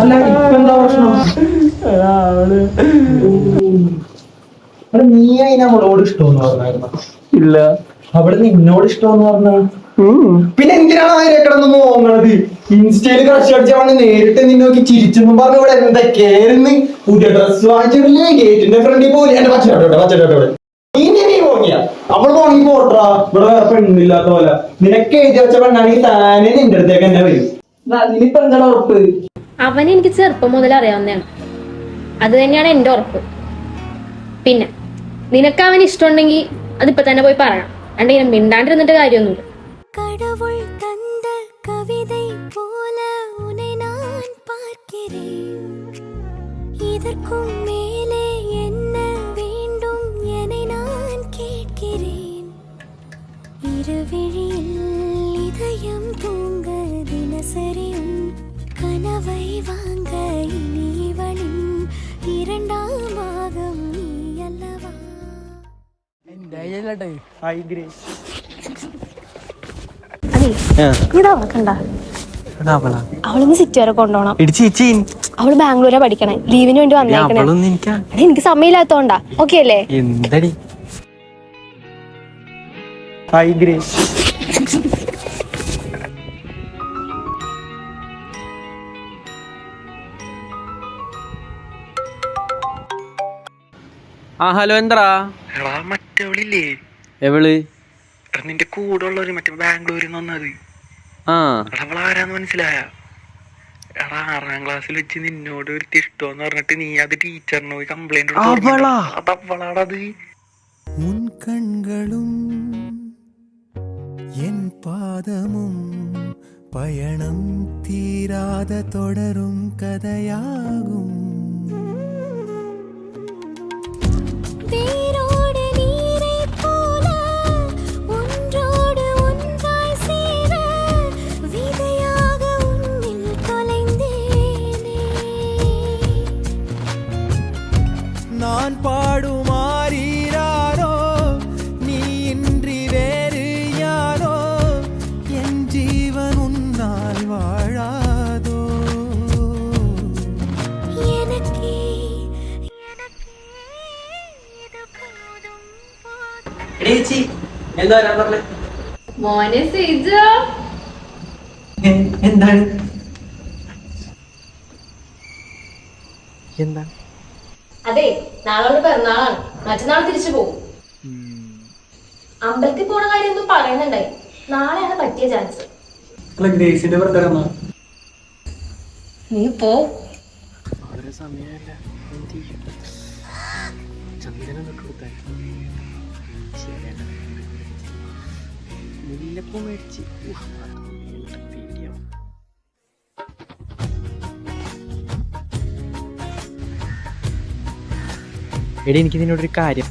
അല്ല ഇപ്പൊ എന്താ പ്രശ്നം? നീ അതിന് അവളോട് ഇഷ്ടമെന്ന് പറഞ്ഞായിരുന്നു? ഇല്ല. അവിടെ നിന്നോട് ഇഷ്ടമെന്ന് പറഞ്ഞ പിന്നെ എന്തിനാണ് അതിനെ കിടന്ന് നോങ്ങണത്? ഇൻസ്റ്റയില് ക്രഷ് അടിച്ചവണ് നേരിട്ട് നിന്നെ നോക്കി ചിരിച്ചെന്നും പറഞ്ഞ ഇവിടെ എന്തൊക്കെയായിരുന്നു? പുതിയ ഡ്രസ് വാങ്ങിച്ചിട്ടില്ലേ? ഗേറ്റിന്റെ ഫ്രണ്ടിൽ പോലെ എന്റെ പച്ചട്ടോടെ നീ പോങ്ങിയ അവൾ പോങ്ങി പോട്ടാ. ഇവിടെ വേറെ പെണ്ണില്ലാത്ത പോലെ നിനക്ക് എഴുതി വെച്ച പെണ്ണാണെങ്കിൽ താനെ നിന്റെ അടുത്തേക്ക് തന്നെ വരും. നിനിപ്പോ എന്താണ് ഉറപ്പ്? അവനെ എനിക്ക് ചെറുപ്പം മുതൽ അറിയാവുന്നതാണ്. അത് തന്നെയാണ് എന്റെ ഉറപ്പ്. പിന്നെ നിനക്ക് അവന് ഇഷ്ടമുണ്ടെങ്കിൽ അതിപ്പോ തന്നെ പോയി പറയണം. അല്ലെങ്കിൽ മിണ്ടാണ്ടിരുന്നിട്ട് കാര്യമൊന്നുമില്ല. கடவுள் தந்த கவிதை போல உன்னை நான் பார்க்கிறேன். இதற்கும் மேலே என்ன வேண்டும் என நான் கேட்கிறேன். இருவிழியில் இதயம் தூங்க தினசரியும் கனவை வாங்க இனி இவளின் இரண்டாம் பாகம் நீ அல்லவா? അവളൊന്ന് സിറ്റി വരെ കൊണ്ടുപോകണം. അവള് ബാംഗ്ലൂരാ പഠിക്കണേ. ലീവിന് വേണ്ടി വന്നേക്കണേ. എനിക്ക് സമയമില്ലാത്തോണ്ടാ. ഓക്കെ അല്ലേ? ഹലോ എന്താ? മറ്റവളില്ലേ? എവള്? നിന്റെ കൂടെ ഉള്ളവര് മറ്റേ ബാംഗ്ലൂരിൽ നിന്ന് വന്നത്. അവളാരാന്ന് മനസ്സിലായ? എടാ 6ാം ക്ലാസ്സിൽ വെച്ച് നിന്നോട് ഒരു ഇഷ്ടമെന്ന് പറഞ്ഞിട്ട് നീ അത് ടീച്ചറിന് പോയി കംപ്ലൈന്റ് അവളാടത്. உன் கண்களும் என் பாதமும் பயணம் தீராத தொடரும் கதையாகும். நான் பாடுமாறீராரோ நீ இன்றி வேறு யாரோ என் ஜீவன் உன்னால் வாழாதோ. എന്താണ് എന്താ? അതെ, നാളെ പിറന്നാളാണ്. മറ്റന്നാൾ തിരിച്ചു പോകും. അമ്പലത്തിൽ പോണ കാര്യം ഒന്നും പറയുന്നുണ്ടായി. നാളെയാണ് പറ്റിയ ചാൻസ്. നീ പോ. എടി, എനിക്ക് നിന്നോടൊരു കാര്യം